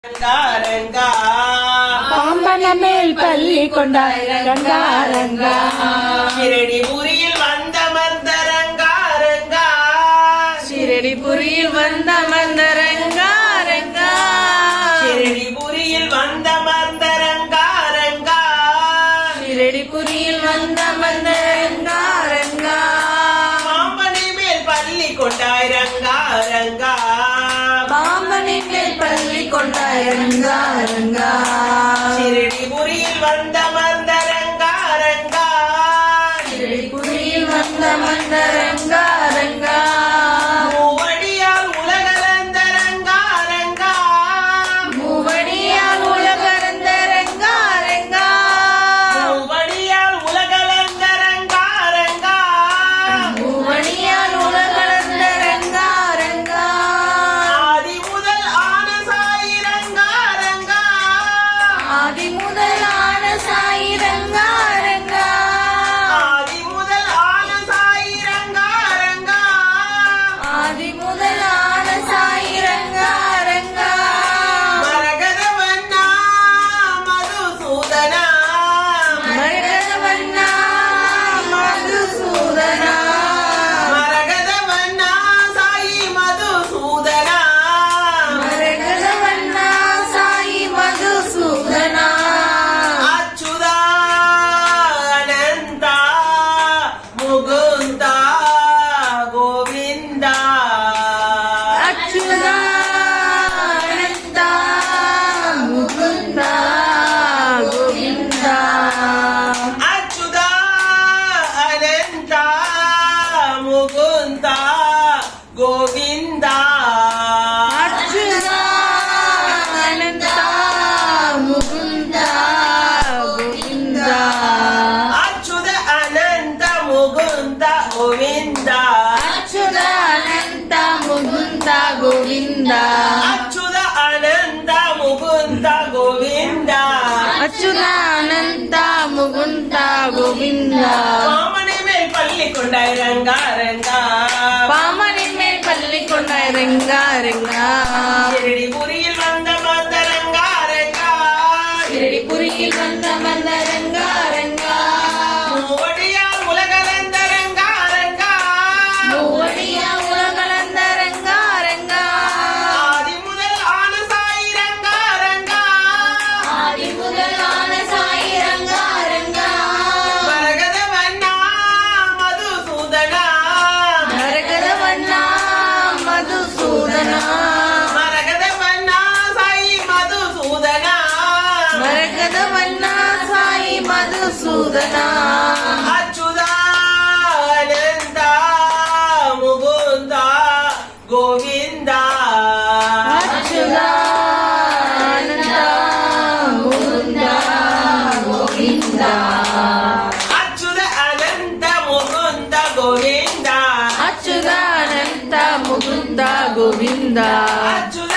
ரங்கா பாம்பன மேல் பள்ளி கொண்டாய் ரங்கா ரங்கா ஷிரடிபுரியில் வந்தமர்ந்த ரங்கா ரங்கா ஷிரடிபுரியில் வந்தமர்ந்த ரங்கா ரங்கா ஷிரடிபுரியில் வந்தமர்ந்த ரங்கா ரங்கா ஷிரடிபுரியில் வந்தமர்ந்த ரங்கா ரங்கா பாம்பனை மேல் பள்ளி கொண்டாய் ரங்கா ரங்கா பாம்பனை மேல் பள்ளி கொண்டாய் ரங்கா ரங்கா ஷிரடிபுரியில் வந்தமர்ந்த ரங்கா ரங்கா ஷிரடிபுரியில் வந்தமர்ந்த ரங்கா ரங்கா மூவடியால் உலகளந்த ரங்கா ரங்கா மூவடியால் உலகளந்த ரங்கா ரங்கா மூவடியால் உலகளந்த ரங்கா ரங்கா மூவடியால் உலகளந்த ரங்கா ரங்கா ஆதி முதல் ஆன சாயி ரங்கா ரங்கா ஆதி முதலான சாயி ரங்கா ரங்கா ஆதி முதல் ஆன சாயி ரங்கா ரங்கா ஆதி முதலான சாயி ரங்கா ரங்கா மரகதவண்ணா மதுசூதனா மரகதவண்ணா மதுசூதனா மரகதவண்ணா சாயி மதுசூதனா மரகதவண்ணா சாயி மதுசூதனா அச்சுதா அனந்தா முகுந்தா கோவிந்தா அச்சுதா அனந்தா முகுந்தா கோவிந்தா அச்சுதா அனந்தா முகுந்தா கோவிந்தா அச்சுதா அனந்தா முகுந்தா கோவிந்தா அச்சுத அனந்த முகுந்த கோவிந்தா அச்சுதா அனந்தா முகுந்தா கோவிந்தா அச்சுத அனந்த முகுந்த கோவிந்தா அச்சுதா அனந்தா முகுந்தா கோவிந்தா மாமனை மேல் பள்ளி கொண்டாய் ரங்கா ரங்கா பாமனின் மேல் பள்ளி கொண்டாய் ரங்கா ரங்கா ஷிரடிபுரியில் வந்த ரங்கா ரங்கா ஷிரடிபுரியில் வந்த ரங்கா ரங்கா மூவடியால் உலகளந்த ரங்கா ரங்கா மூவடியா உலகளந்த ரங்கா ரங்கா ஆதி முதல் ஆன சாயி ரங்கா ரங்கா ஆதி முதலான சாயி ரங்கா ரங்கா மரகதவண்ணா மதுசூதனா மரகதவண்ணா மதுசூதனா மரகதவண்ணா சாயி மதுசூதனா மரகதவண்ணா சாயி மதுசூதனா அச்சுதா அனந்தா முகுந்தா கோவிந்தா அச்சுதா ஆனந்தா முகுந்தா கோவிந்தா அச்சுத அனந்த முகுந்த கோவிந்தா அச்சுதா அனந்தா முகுந்தா கோவிந்தா அச்சுத